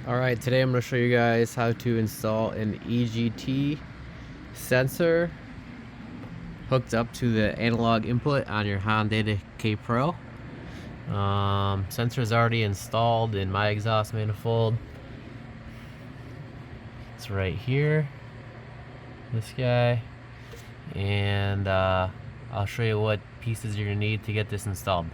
Alright, today I'm going to show you guys how to install an EGT sensor hooked up to the analog input on your Hondata Kpro. Sensor is already installed in my exhaust manifold. It's right here, this guy, and I'll show you what pieces you're going to need to get this installed.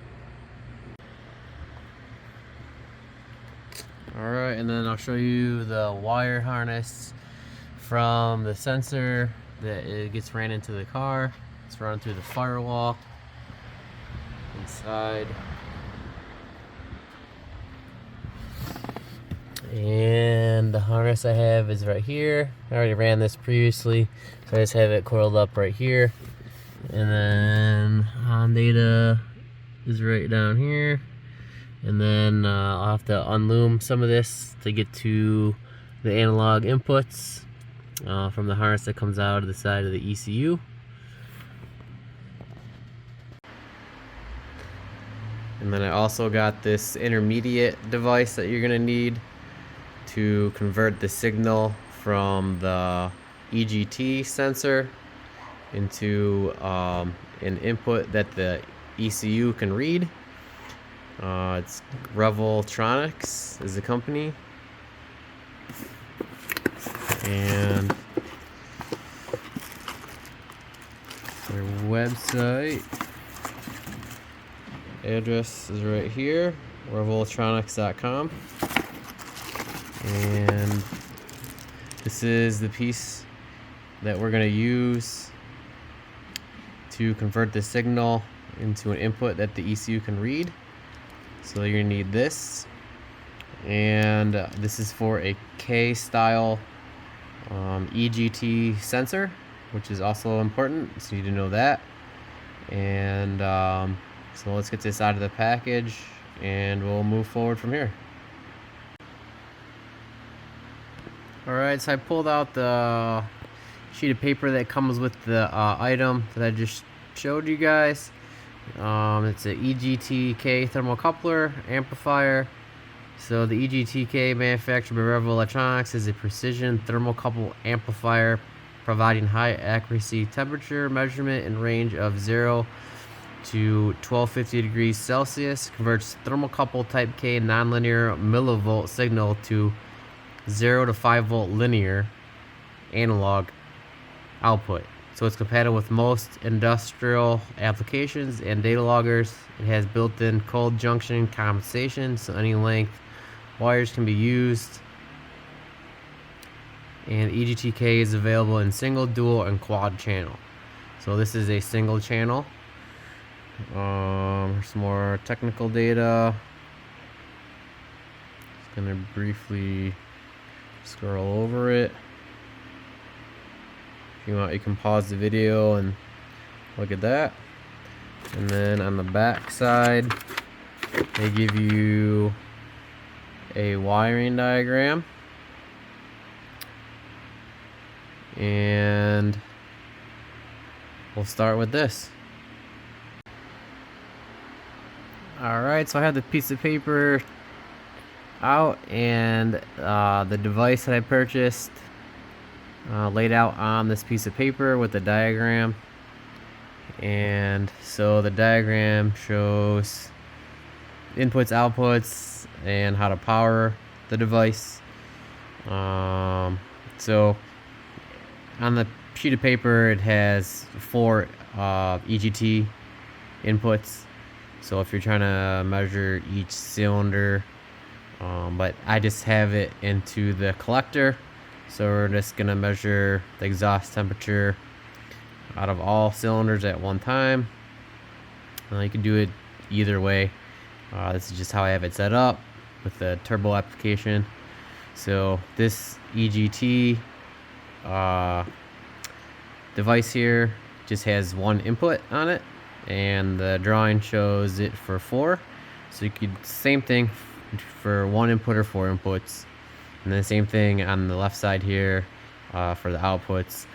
Alright, and then I'll show you the wire harness from the sensor that it gets ran into the car. It's run through the firewall inside. And the harness I have is right here. I already ran this previously, so I just have it coiled up right here. And then Hondata is right down here. And then I'll have to unloom some of this to get to the analog inputs from the harness that comes out of the side of the ECU. And then I also got this intermediate device that you're going to need to convert the signal from the EGT sensor into an input that the ECU can read. It's Revoltronics is the company, and their website address is right here, revoltronics.com. And this is the piece that we're going to use to convert the signal into an input that the ECU can read. So you're going to need this, and this is for a K-style EGT sensor, which is also important, so you need to know that. And so let's get this out of the package and we'll move forward from here. Alright, so I pulled out the sheet of paper that comes with the item that I just showed you guys. It's a EGT-K thermocoupler amplifier. So the EGT-K, manufactured by Revoltronics, is a precision thermocouple amplifier providing high accuracy temperature measurement in range of 0 to 1250 degrees Celsius. Converts thermocouple type K nonlinear millivolt signal to 0 to 5 volt linear analog output. So it's compatible with most industrial applications and data loggers. It has built-in cold junction compensation, so any length wires can be used. And EGT-K is available in single, dual, and quad channel. So this is a single channel. Some more technical data. Just gonna briefly scroll over it. If you want, you can pause the video and look at that. And then on the back side, they give you a wiring diagram, and we'll start with this. Alright, so I have the piece of paper out and the device that I purchased laid out on this piece of paper with the diagram. And so the diagram shows inputs, outputs, and how to power the device. So on the sheet of paper it has 4 EGT inputs. So if you're trying to measure each cylinder, but I just have it into the collector, so we're just gonna measure the exhaust temperature out of all cylinders at one time. You can do it either way. This is just how I have it set up with the turbo application. So this EGT device here just has 1 input on it, and the drawing shows it for 4. So you could, same thing for 1 input or 4 inputs, and then same thing on the left side here for the outputs.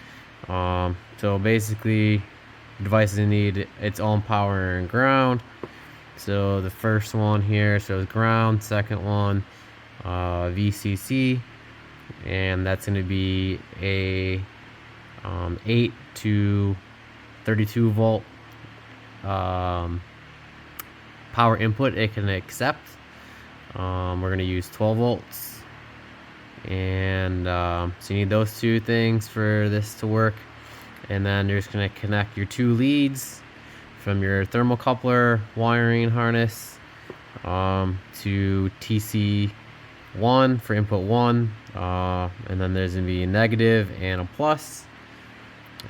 So basically devices need its own power and ground. So the first one here shows ground, second one VCC, and that's going to be a 8 to 32 volt power input it can accept. We're going to use 12 volts, and so you need those two things for this to work. And then you're just going to connect your two leads from your thermocoupler wiring harness to TC1 for input 1, and then there's going to be a negative and a plus,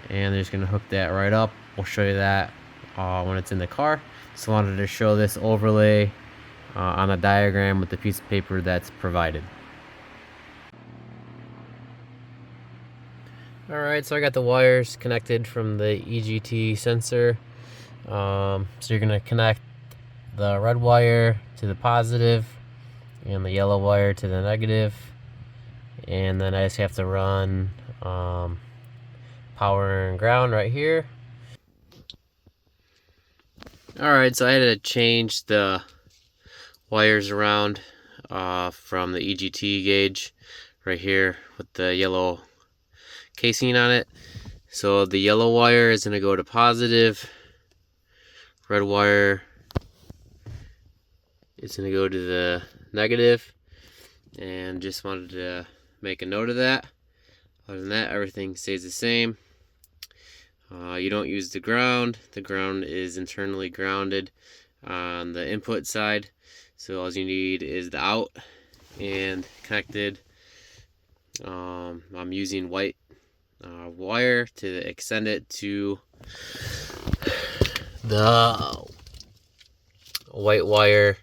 and they're just going to hook that right up. We'll show you that when it's in the car. Just wanted to show this overlay on a diagram with the piece of paper that's provided. Alright, so I got the wires connected from the EGT sensor. So you're going to connect the red wire to the positive and the yellow wire to the negative. And then I just have to run power and ground right here. Alright, so I had to change the wires around from the EGT gauge right here with the yellow casing on it. So the yellow wire is going to go to positive, red wire is going to go to the negative, and just wanted to make a note of that. Other than that, everything stays the same. You don't use the ground. The ground is internally grounded on the input side, so all you need is the out and connected. I'm using white wire to extend it to the white wire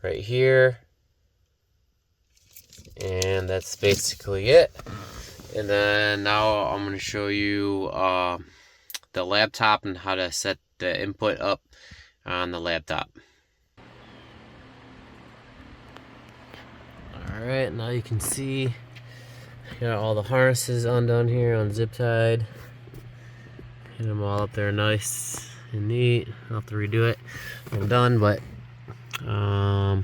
right here, and that's basically it. And then now I'm going to show you the laptop and how to set the input up on the laptop. Alright, now you can see got all the harnesses undone here, unzip tied. Get them all up there nice and neat. I'll have to redo it when I'm done, but I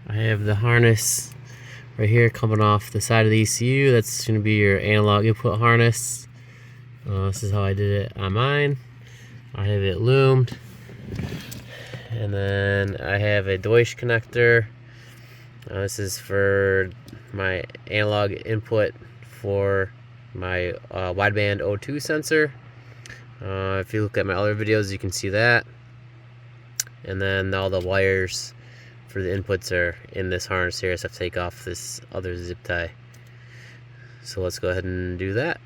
have the harness right here coming off the side of the ECU. That's going to be your analog input harness. This is how I did it on mine. I have it loomed. And then I have a Deutsch connector. This is for my analog input for my wideband O2 sensor. If you look at my other videos, you can see that. And then all the wires for the inputs are in this harness here, so I have to take off this other zip tie. So let's go ahead and do that.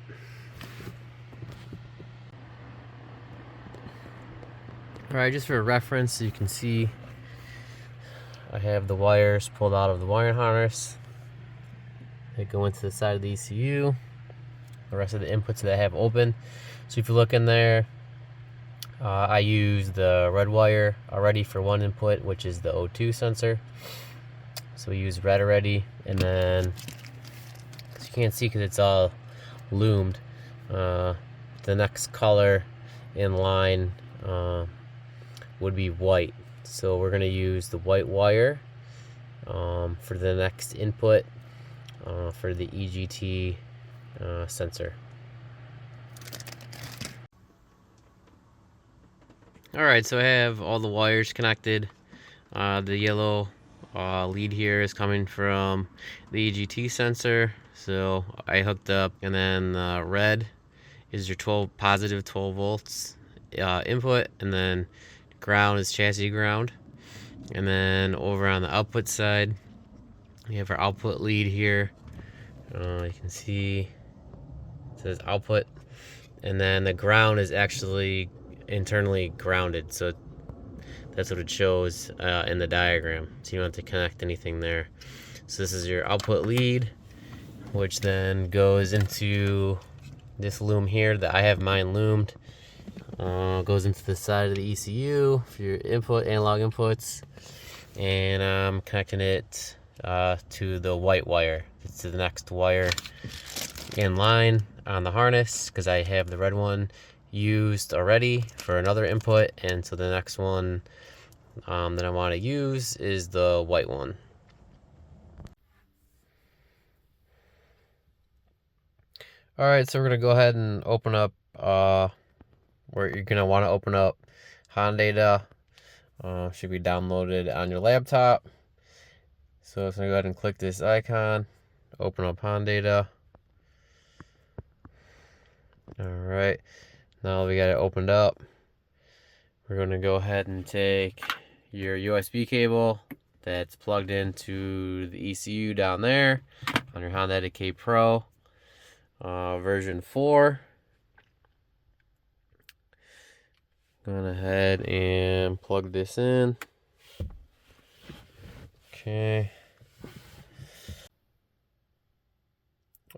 Alright, just for reference, you can see I have the wires pulled out of the wiring harness. They go into the side of the ECU. The rest of the inputs that I have open. So if you look in there, I use the red wire already for one input, which is the O2 sensor. So we use red already, and then so you can't see because it's all loomed. The next color in line would be white. So we're going to use the white wire for the next input for the EGT sensor. Alright, so I have all the wires connected. The yellow lead here is coming from the EGT sensor, so I hooked up, and then red is your positive 12 volts input, and then ground is chassis ground. And then over on the output side, we have our output lead here. You can see it says output, and then the ground is actually internally grounded, so that's what it shows in the diagram, so you don't have to connect anything there. So this is your output lead, which then goes into this loom here that I have mine loomed. Goes into the side of the ECU for your input, analog inputs, and I'm connecting it to the white wire. It's the next wire in line on the harness, because I have the red one used already for another input, and so the next one that I want to use is the white one. Alright, so we're going to go ahead and open up, where you're going to want to open up Hondata. Should be downloaded on your laptop. So I'm going to go ahead and click this icon, open up Hondata. Alright, now we got it opened up. We're going to go ahead and take your USB cable that's plugged into the ECU down there on your Hondata Kpro version 4. Going ahead and plug this in. Okay.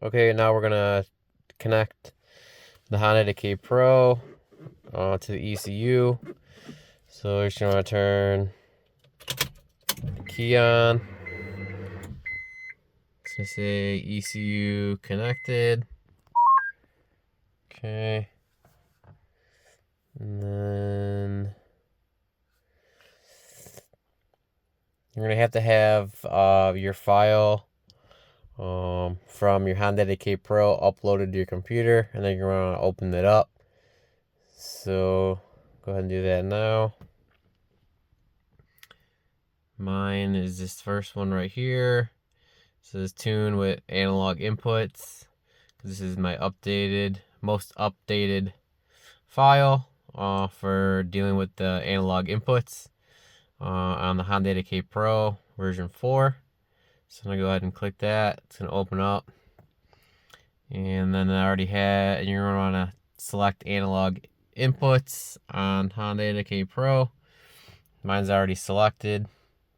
Okay, now we're gonna connect the Hondata Kpro to the ECU. So we're just gonna turn the key on. It's gonna say ECU connected. Okay. And then you're gonna have to have your file from your Hondata Kpro uploaded to your computer, and then you're gonna open it up. So go ahead and do that now. Mine is this first one right here. It says tune with analog inputs. This is my most updated file for dealing with the analog inputs on the Hondata Kpro version 4. So I'm gonna go ahead and click that. It's gonna open up, and then I already had. And you're gonna wanna select analog inputs on Hondata Kpro. Mine's already selected,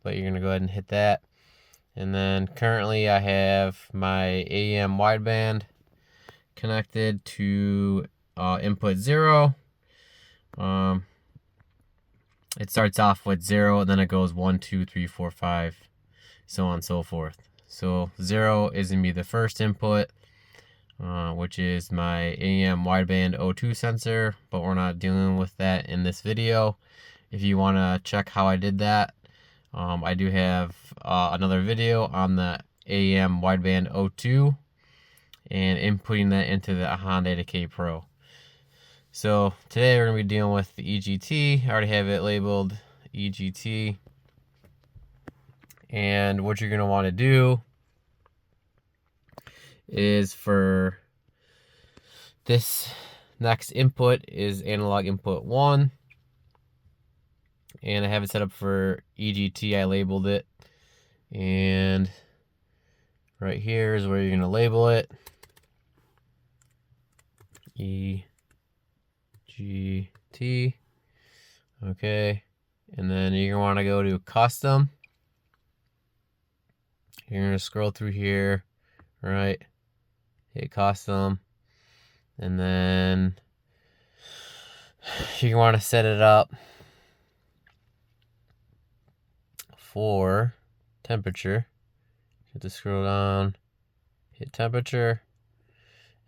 but you're gonna go ahead and hit that. And then currently I have my AEM wideband connected to input 0. It starts off with 0, and then it goes 1, 2, 3, 4, 5, so on and so forth. So 0 is gonna be the first input, which is my AEM wideband O2 sensor, but we're not dealing with that in this video. If you want to check how I did that, I do have another video on the AEM wideband O2 and inputting that into the Hondata Kpro. So today we're going to be dealing with the EGT. I already have it labeled EGT. And what you're going to want to do is, for this next input is analog input 1. And I have it set up for EGT. I labeled it. And right here is where you're going to label it. EGT. Okay. And then you're going to want to go to custom. You're going to scroll through here. Right. Hit custom. And then you want to set it up for temperature. You have to scroll down, hit temperature,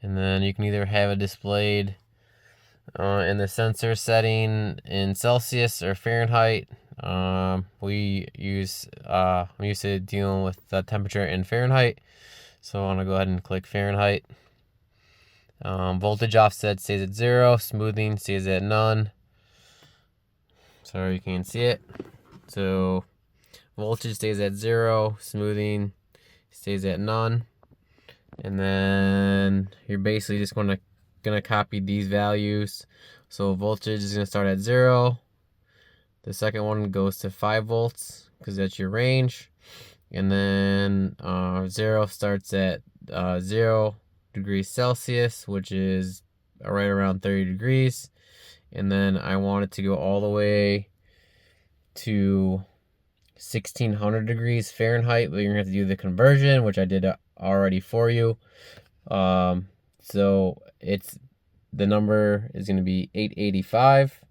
and then you can either have it displayed in the sensor setting in Celsius or Fahrenheit. I'm used to dealing with the temperature in Fahrenheit, so I want to go ahead and click Fahrenheit. Voltage offset stays at 0, smoothing stays at none. Sorry you can't see it. So voltage stays at 0, smoothing stays at none. And then you're basically just gonna copy these values. So voltage is gonna start at 0. The second one goes to 5 volts because that's your range. And then 0 starts at 0 degrees Celsius, which is right around 30 degrees. And then I want it to go all the way to 1600 degrees Fahrenheit, but you're gonna have to do the conversion, which I did already for you. So the number is gonna be 885,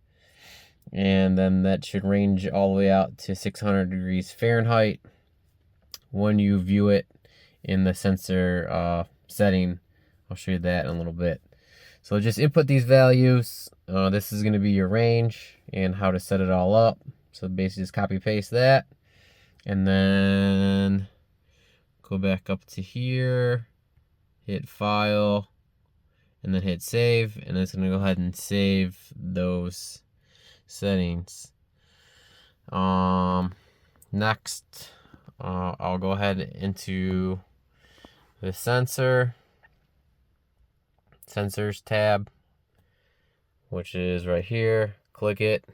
and then that should range all the way out to 600 degrees Fahrenheit when you view it in the sensor setting. I'll show you that in a little bit. So just input these values. This is gonna be your range and how to set it all up. So basically just copy paste that, and then go back up to here, hit file, and then hit save, and it's going to go ahead and save those settings. Next, I'll go ahead into the sensors tab, which is right here. Click it,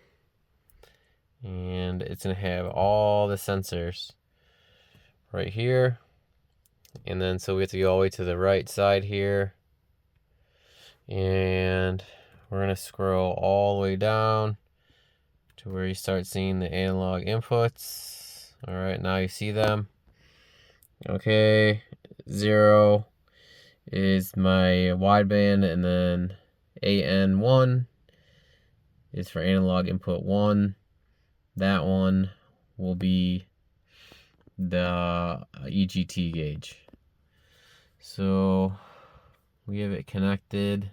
and it's going to have all the sensors right here. And then so we have to go all the way to the right side here, and we're going to scroll all the way down to where you start seeing the analog inputs. All right, now you see them. Okay, 0 is my wideband, and then AN1 is for analog input 1. That one will be the EGT gauge. So we have it connected.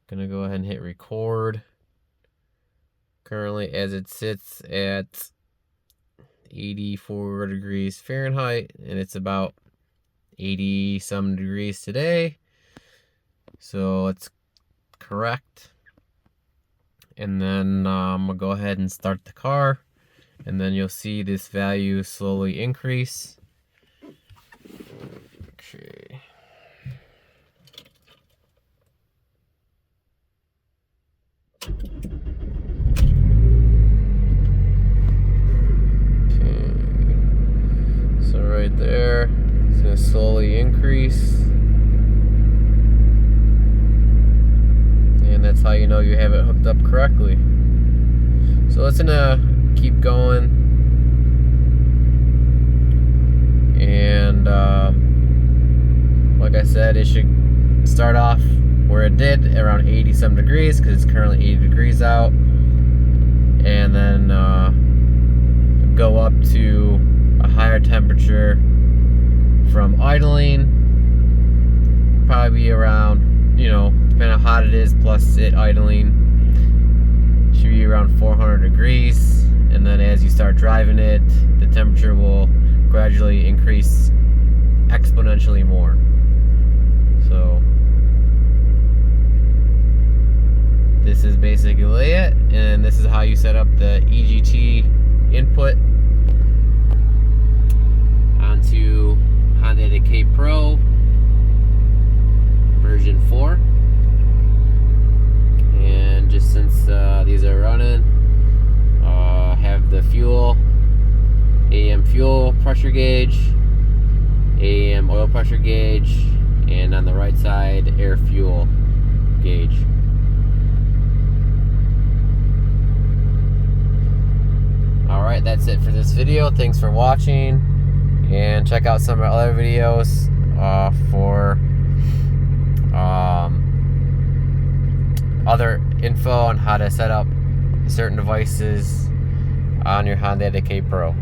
Gonna go ahead and hit record. Currently, as it sits at 84 degrees Fahrenheit, and it's about 80 some degrees today, so it's correct. And then I'm gonna go ahead and start the car, and then you'll see this value slowly increase. Okay. So right there, it's gonna slowly increase. And that's how you know you have it hooked up correctly. So it's gonna keep going. And like I said, it should start off where it did, around 80 some degrees, because it's currently 80 degrees out. And then go up to a higher temperature from idling. Probably be around, you know, depending on how hot it is, plus it idling, should be around 400 degrees. And then as you start driving it, the temperature will gradually increase exponentially more. So this is basically it, and this is how you set up the EGT input onto Hondata Kpro version 4. And just since these are running, have the fuel, AEM fuel pressure gauge, AEM oil pressure gauge, and on the right side, air fuel gauge. Alright, that's it for this video. Thanks for watching, and check out some of our other videos for other info on how to set up certain devices on your Hondata Kpro.